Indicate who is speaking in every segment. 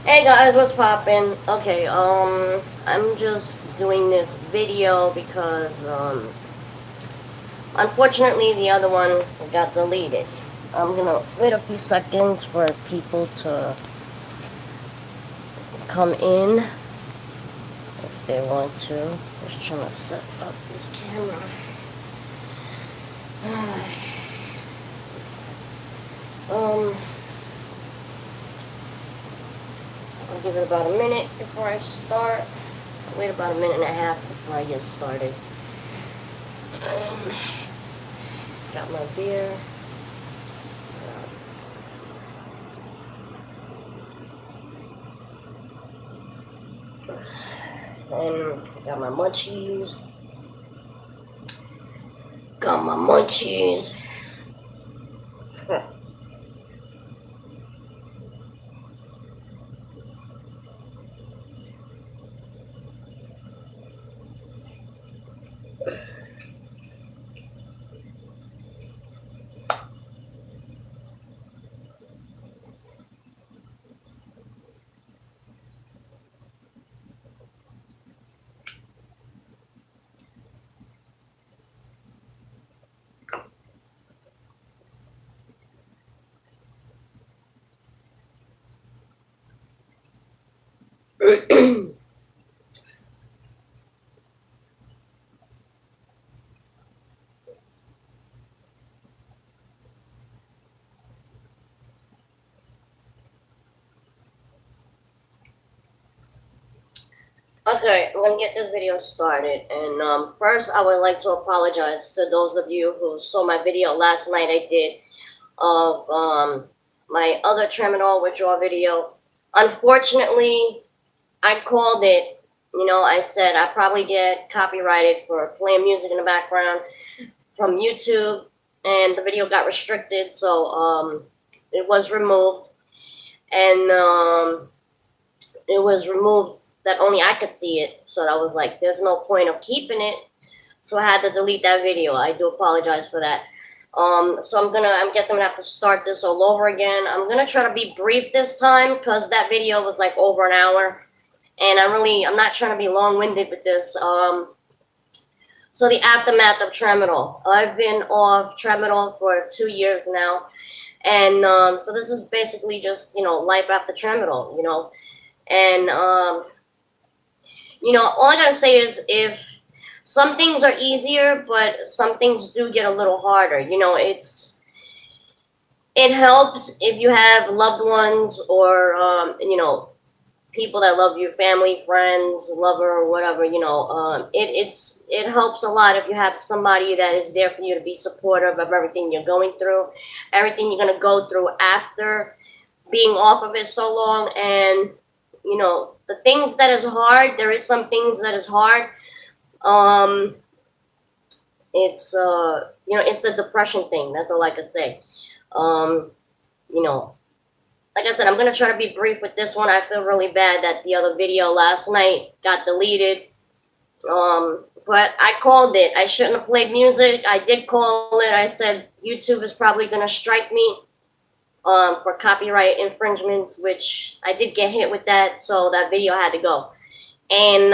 Speaker 1: Hey guys, what's poppin'? Okay, I'm just doing this video because, unfortunately the other one got deleted. I'm gonna wait a few seconds for people to come in if they want to. Just trying to set up this camera. I'll give it about a minute before I start. I'll wait about a minute and a half before I get started. Got my beer. And got my munchies. Got my munchies. Okay, I'm gonna get this video started, and first I would like to apologize to those of you who saw my video last night I did of my other Tramadol withdrawal video. Unfortunately, I called it. I said I probably get copyrighted for playing music in the background from YouTube, and the video got restricted, so it was removed, and it was removed that only I could see it. So I was like, there's no point of keeping it. So I had to delete that video. I do apologize for that. So I guess I'm gonna have to start this all over again. I'm gonna try to be brief this time because that video was like over an hour, and I'm not trying to be long-winded with this. So the aftermath of Tramadol. I've been off Tramadol for 2 years now, and so this is basically just life after Tramadol. And all I gotta say is if some things are easier, but some things do get a little harder. It helps if you have loved ones or people that love you, family, friends, lover, or whatever. It helps a lot if you have somebody that is there for you to be supportive of everything you're going through, everything you're gonna go through after being off of it so long. And the things that is hard, there is some things that is hard. It's the depression thing. That's all I can say. Like I said, I'm gonna try to be brief with this one. I feel really bad that the other video last night got deleted. But I called it. I shouldn't have played music. I did call it. I said YouTube is probably gonna strike me for copyright infringements, which I did get hit with that, so that video had to go. And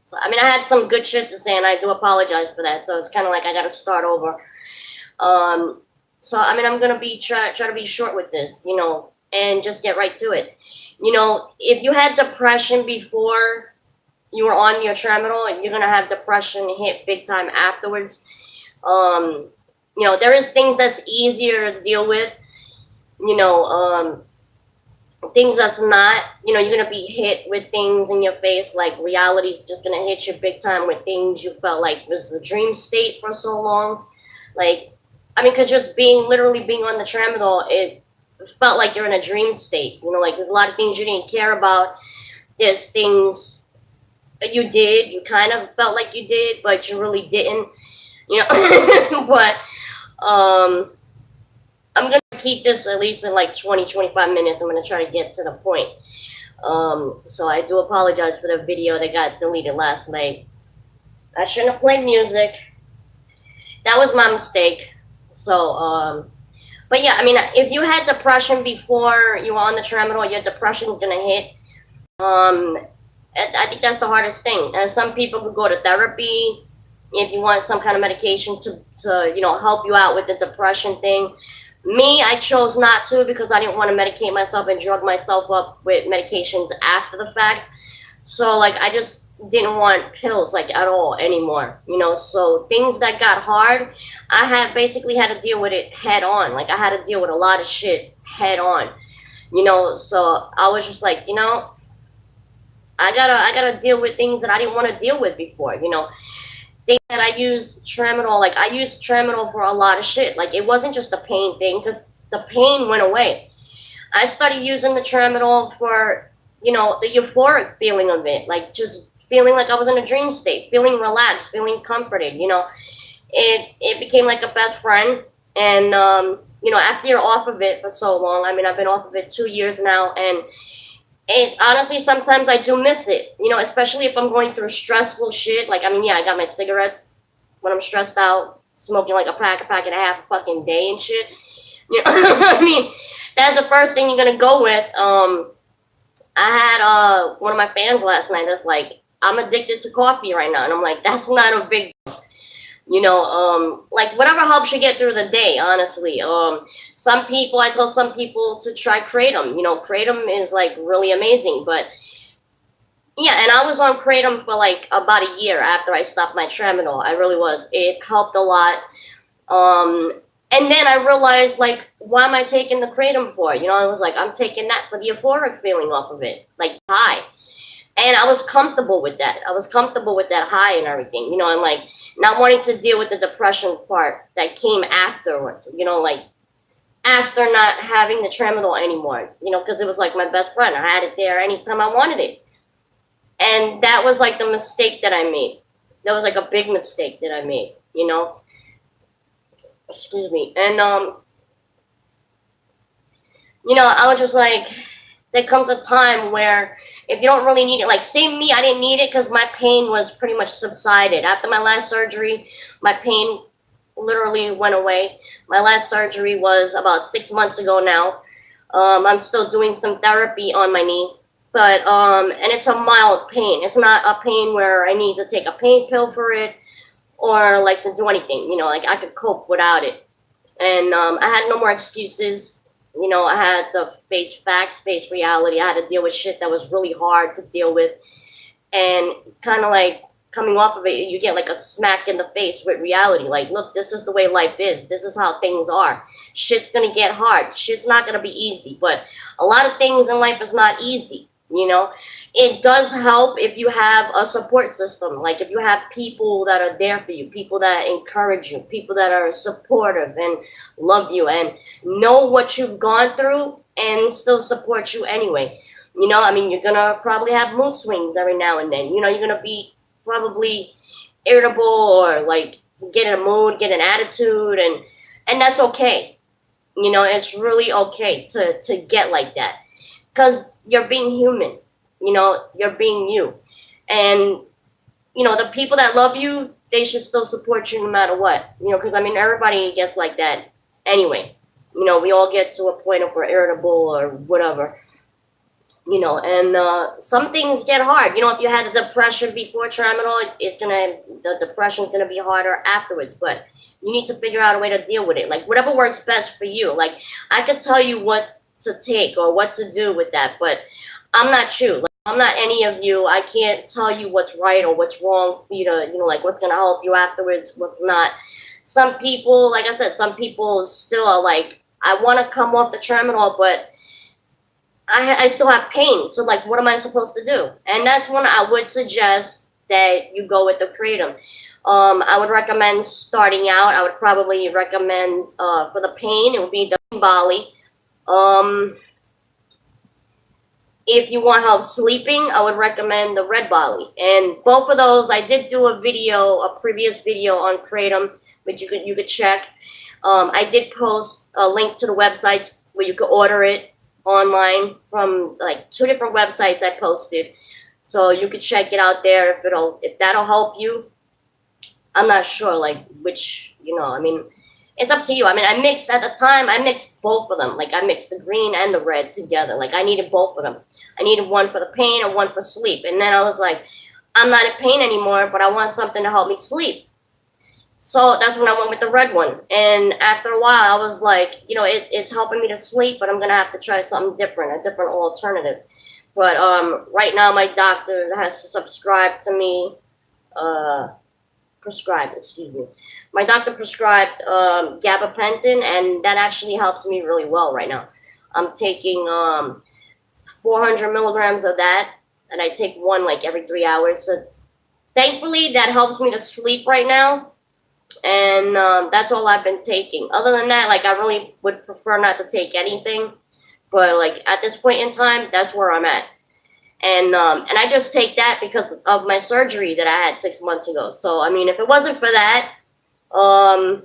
Speaker 1: so, I had some good shit to say, and I do apologize for that. So it's kind of like I got to start over. So I'm gonna try to be short with this, and just get right to it. If you had depression before you were on your Tramadol, you're gonna have depression hit big time afterwards. There is things that's easier to deal with. Things that's not, you're going to be hit with things in your face, like reality's just going to hit you big time with things you felt like was a dream state for so long. Because just literally being on the Tramadol, it felt like you're in a dream state. There's a lot of things you didn't care about. There's things that you did, you kind of felt like you did, but you really didn't, but, I'm going to keep this at least in like 20-25 minutes. I'm going to try to get to the point. So I do apologize for the video that got deleted last night. I shouldn't have played music. That was my mistake. So But yeah, I mean, if you had depression before you were on the tramadol, your depression's gonna hit. Um, I think that's the hardest thing. And some people could go to therapy if you want some kind of medication to help you out with the depression thing. Me, I chose not to because I didn't want to medicate myself and drug myself up with medications after the fact. So like I just didn't want pills like at all anymore, So things that got hard, I had basically had to deal with it head on. Like I had to deal with a lot of shit head on, So I was just like, I gotta deal with things that I didn't want to deal with before, Things that I used tramadol, like I used tramadol for a lot of shit. Like it wasn't just the pain thing, because the pain went away. I started using the tramadol for, the euphoric feeling of it, like just feeling like I was in a dream state, feeling relaxed, feeling comforted, It became like a best friend. And, after you're off of it for so long, I mean, I've been off of it 2 years now, and honestly, sometimes I do miss it, especially if I'm going through stressful shit. Like, I mean, yeah, I got my cigarettes when I'm stressed out, smoking like a pack and a half a fucking day and shit. I mean, that's the first thing you're gonna go with. I had one of my fans last night that's like, I'm addicted to coffee right now, and I'm like, that's not a big deal. Like whatever helps you get through the day, honestly. I told some people to try Kratom. Kratom is like really amazing, but yeah, and I was on Kratom for like about a year after I stopped my tramadol. I really was. It helped a lot. And then I realized, like, why am I taking the Kratom for? I was like, I'm taking that for the euphoric feeling off of it, like high. And I was comfortable with that. I was comfortable with that high and everything, and like not wanting to deal with the depression part that came afterwards, like after not having the tramadol anymore, because it was like my best friend. I had it there anytime I wanted it. And that was like the mistake that I made. That was like a big mistake that I made, Excuse me. And, I was just like, there comes a time where if you don't really need it, like say me, I didn't need it because my pain was pretty much subsided. After my last surgery, my pain literally went away. My last surgery was about 6 months ago now. I'm still doing some therapy on my knee, but and it's a mild pain. It's not a pain where I need to take a pain pill for it or like to do anything. Like I could cope without it. And I had no more excuses. I had to face facts, face reality. I had to deal with shit that was really hard to deal with. And kind of like coming off of it, you get like a smack in the face with reality. Like, look, this is the way life is. This is how things are. Shit's going to get hard. Shit's not going to be easy. But a lot of things in life is not easy, It does help if you have a support system. Like if you have people that are there for you, people that encourage you, people that are supportive and love you and know what you've gone through and still support you anyway. I mean, you're going to probably have mood swings every now and then. You're going to be probably irritable or like get in a mood, get an attitude, and that's okay. It's really okay to get like that because you're being human. You're being you. And, the people that love you, they should still support you no matter what. Because, I mean, everybody gets like that anyway. We all get to a point of we're irritable or whatever. And some things get hard. If you had the depression before tramadol, the depression's going to be harder afterwards. But you need to figure out a way to deal with it. Like, whatever works best for you. Like, I could tell you what to take or what to do with that, but I'm not you. I'm not any of you. I can't tell you what's right or what's wrong for you to, like what's going to help you afterwards, what's not. Some people, like I said, some people still are like, I want to come off the tramadol, but I still have pain. So like, what am I supposed to do? And that's when I would suggest that you go with the Kratom. I would recommend starting out. I would probably recommend for the pain, it would be the Bali. If you want help sleeping, I would recommend the Red Bali. And both of those, I did do a previous video on Kratom, which you could check. I did post a link to the websites where you could order it online from like 2 different websites I posted. So you could check it out there if that'll help you. I'm not sure like which, I mean, It's up to you. I mean, at the time, I mixed both of them. Like, I mixed the green and the red together. Like, I needed both of them. I needed one for the pain and one for sleep. And then I was like, I'm not in pain anymore, but I want something to help me sleep. So that's when I went with the red one. And after a while, I was like, it's helping me to sleep, but I'm going to have to try something different, a different alternative. But right now, my doctor has subscribed to me, excuse me. My doctor prescribed gabapentin, and that actually helps me really well right now. I'm taking 400 milligrams of that, and I take one like every 3 hours. So thankfully, that helps me to sleep right now. And that's all I've been taking. Other than that, like, I really would prefer not to take anything. But like, at this point in time, that's where I'm at. And I just take that because of my surgery that I had 6 months ago. So I mean, if it wasn't for that, I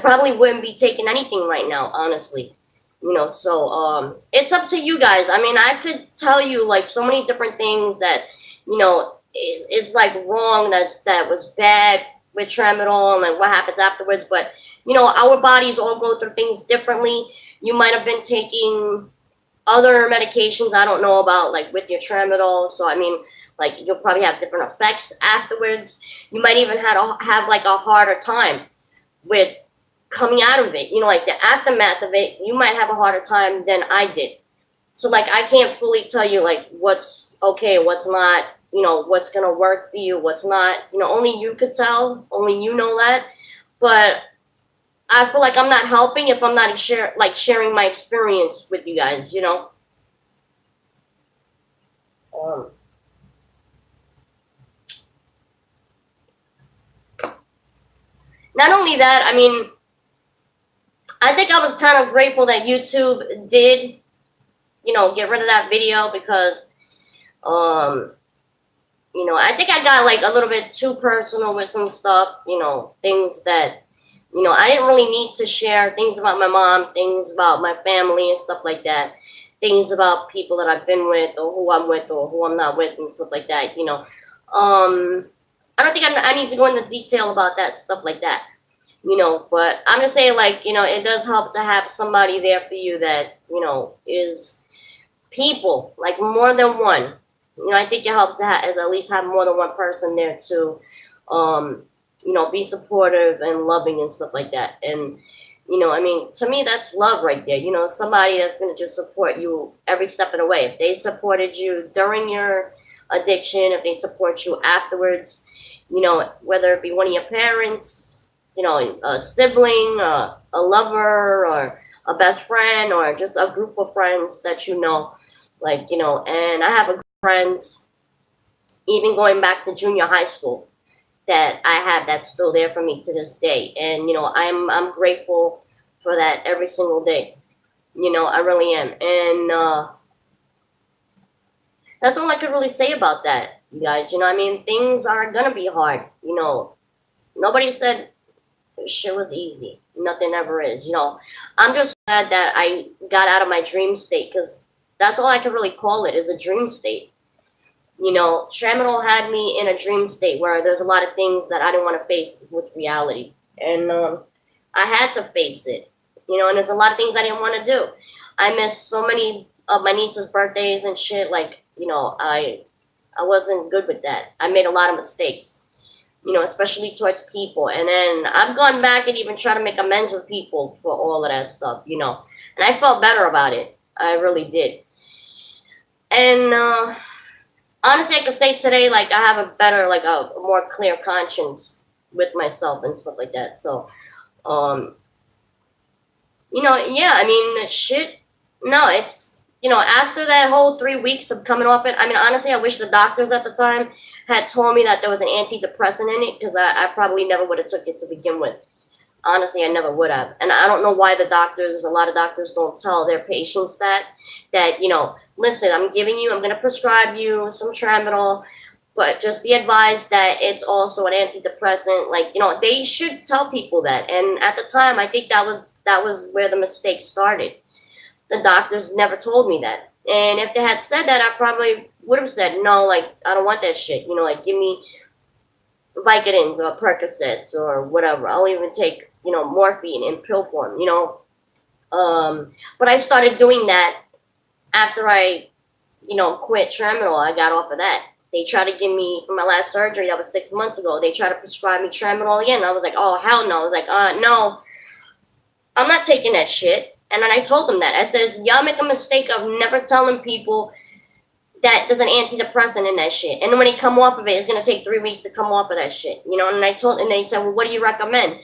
Speaker 1: probably wouldn't be taking anything right now, honestly. So it's up to you guys. I mean, I could tell you like so many different things that is like wrong. That was bad with tramadol and like what happens afterwards. But our bodies all go through things differently. You might have been taking other medications I don't know about, like with your tramadol. So I mean, like, you'll probably have different effects afterwards. You might even have like a harder time with coming out of it. Like the aftermath of it, you might have a harder time than I did. So like, I can't fully tell you like what's okay, what's not, what's gonna work for you, what's not. Only you could tell. Only you know that. But I feel like I'm not helping if I'm not sharing my experience with you guys. Not only that, I mean, I think I was kind of grateful that YouTube did, get rid of that video because, I think I got like a little bit too personal with some stuff, things that, I didn't really need to share, things about my mom, things about my family and stuff like that, things about people that I've been with or who I'm with or who I'm not with and stuff like that, I don't think I need to go into detail about that stuff like that, but I'm just saying, like, it does help to have somebody there for you that, is people, like more than one. I think it helps to at least have more than one person there to, be supportive and loving and stuff like that. And, I mean, to me, that's love right there. Somebody that's going to just support you every step of the way. If they supported you during your addiction, if they support you afterwards, whether it be one of your parents, a sibling, a lover, or a best friend, or just a group of friends that like, and I have a friends, even going back to junior high school, that I have that's still there for me to this day. And, I'm grateful for that every single day. I really am. And that's all I could really say about that, you guys. I mean, things are going to be hard. Nobody said shit was easy. Nothing ever is. I'm just glad that I got out of my dream state, because that's all I can really call it, is a dream state. Tramadol had me in a dream state where there's a lot of things that I didn't want to face with reality. And I had to face it, and there's a lot of things I didn't want to do. I missed so many of my niece's birthdays and shit. Like, I wasn't good with that. I made a lot of mistakes, especially towards people. And then I've gone back and even tried to make amends with people for all of that stuff, and I felt better about it. I really did. And honestly, I could say today, like, I have a better, like, a more clear conscience with myself and stuff like that. So, yeah, I mean, shit, no, it's, after that whole 3 weeks of coming off it, I mean, honestly, I wish the doctors at the time had told me that there was an antidepressant in it, because I probably never would have took it to begin with. Honestly, I never would have. And I don't know why a lot of doctors don't tell their patients that, listen, I'm going to prescribe you some tramadol, but just be advised that it's also an antidepressant. Like, they should tell people that. And at the time, I think that was where the mistake started. The doctors never told me that. And if they had said that, I probably would have said, no, like, I don't want that shit. Like, give me Vicodins or Percocets or whatever. I'll even take morphine in pill form, But I started doing that after I, quit Tramadol. I got off of that. They tried to give me, for my last surgery, that was 6 months ago, they tried to prescribe me Tramadol again. I was like, oh, hell no. I was like, no, I'm not taking that shit. And then I told them that. I said, y'all make a mistake of never telling people that there's an antidepressant in that shit. And then when they come off of it, it's going to take 3 weeks to come off of that shit. And they said, well, what do you recommend?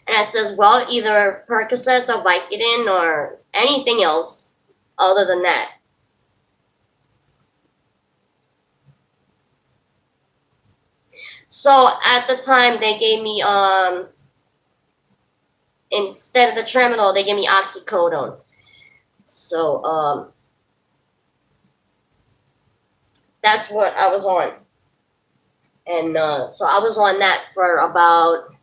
Speaker 1: And I says, well, either Percocets or Vicodin or anything else other than that. So at the time, they gave me, instead of the Tramadol, they gave me oxycodone. So, that's what I was on. And so I was on that for about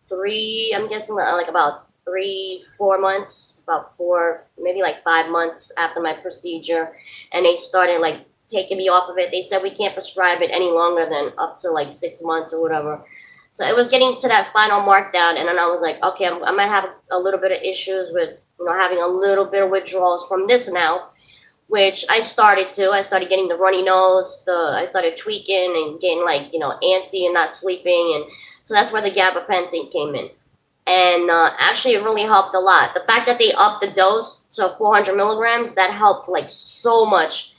Speaker 1: 4 months, about 4, maybe like 5 months after my procedure. And they started like taking me off of it. They said we can't prescribe it any longer than up to like 6 months or whatever. So it was getting to that final markdown, and then I was like, okay, I might have a little bit of issues with, having a little bit of withdrawals from this now, which I started to. I started getting the runny nose, I started tweaking and getting like, antsy and not sleeping, and so that's where the gabapentin came in. And actually it really helped a lot. The fact that they upped the dose to 400 milligrams, that helped like so much.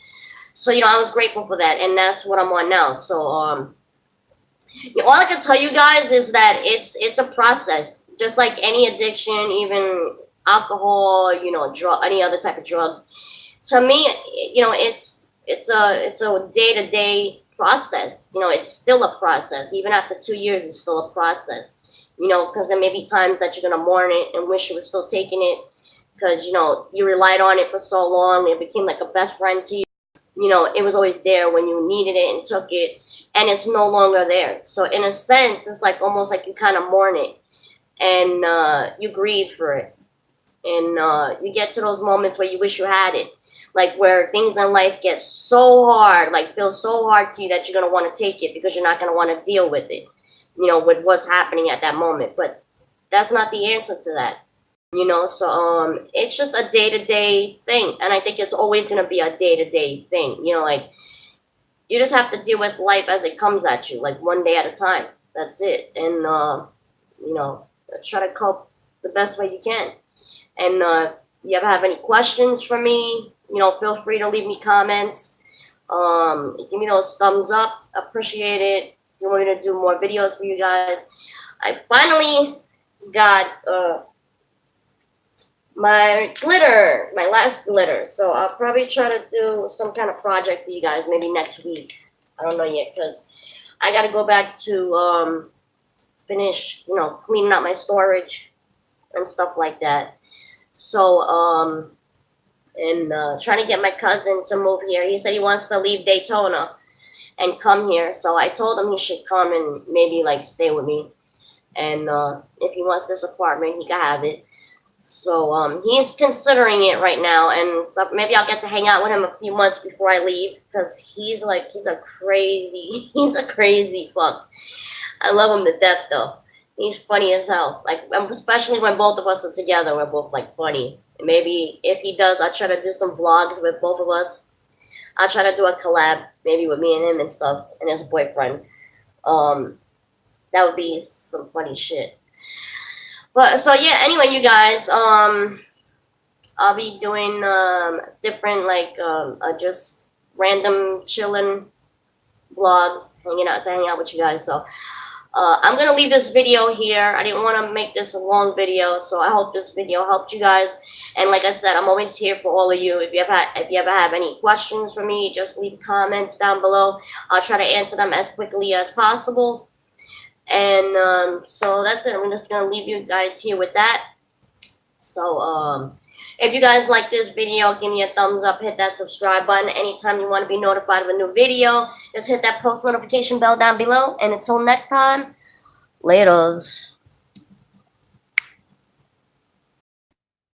Speaker 1: So, I was grateful for that, and that's what I'm on now. So, all I can tell you guys is that it's a process, just like any addiction, even alcohol, any other type of drugs. To me, it's a day-to-day process. It's still a process. Even after 2 years, it's still a process. Because there may be times that you're gonna mourn it and wish you were still taking it, because you relied on it for so long. It became like a best friend to you. It was always there when you needed it and took it, and it's no longer there. So in a sense, it's like almost like you kind of mourn it, and you grieve for it, and you get to those moments where you wish you had it, like where things in life get so hard, like feel so hard to you that you're gonna want to take it because you're not gonna want to deal with it, with what's happening at that moment. But that's not the answer to that. So it's just a day-to-day thing, and I think it's always going to be a day-to-day thing. Like, you just have to deal with life as it comes at you, like one day at a time. That's it. And try to cope the best way you can. And you ever have any questions for me, feel free to leave me comments. Give me those thumbs up. Appreciate it. If you want me to do more videos for you guys. I finally got my last glitter. So I'll probably try to do some kind of project for you guys maybe next week. I don't know yet, because I got to go back to finish, cleaning out my storage and stuff like that. So, trying to get my cousin to move here. He said he wants to leave Daytona and come here. So I told him he should come and maybe like stay with me. And if he wants this apartment, he can have it. So he's considering it right now, and so maybe I'll get to hang out with him a few months before I leave, because he's a crazy fuck. I love him to death though. He's funny as hell. Like, especially when both of us are together, we're both like funny. And maybe if he does, I'll try to do some vlogs with both of us. I'll try to do a collab maybe with me and him and stuff, and his boyfriend. That would be some funny shit. But so yeah, anyway, you guys, I'll be doing different just random chilling vlogs, hanging out with you guys. So I'm gonna leave this video here. I didn't want to make this a long video, so I hope this video helped you guys. And like I said, I'm always here for all of you. If you ever have any questions for me, just leave comments down below. I'll try to answer them as quickly as possible. And so that's it. I'm just going to leave you guys here with that. So if you guys like this video, give me a thumbs up. Hit that subscribe button. Anytime you want to be notified of a new video, just hit that post notification bell down below. And until next time, laters.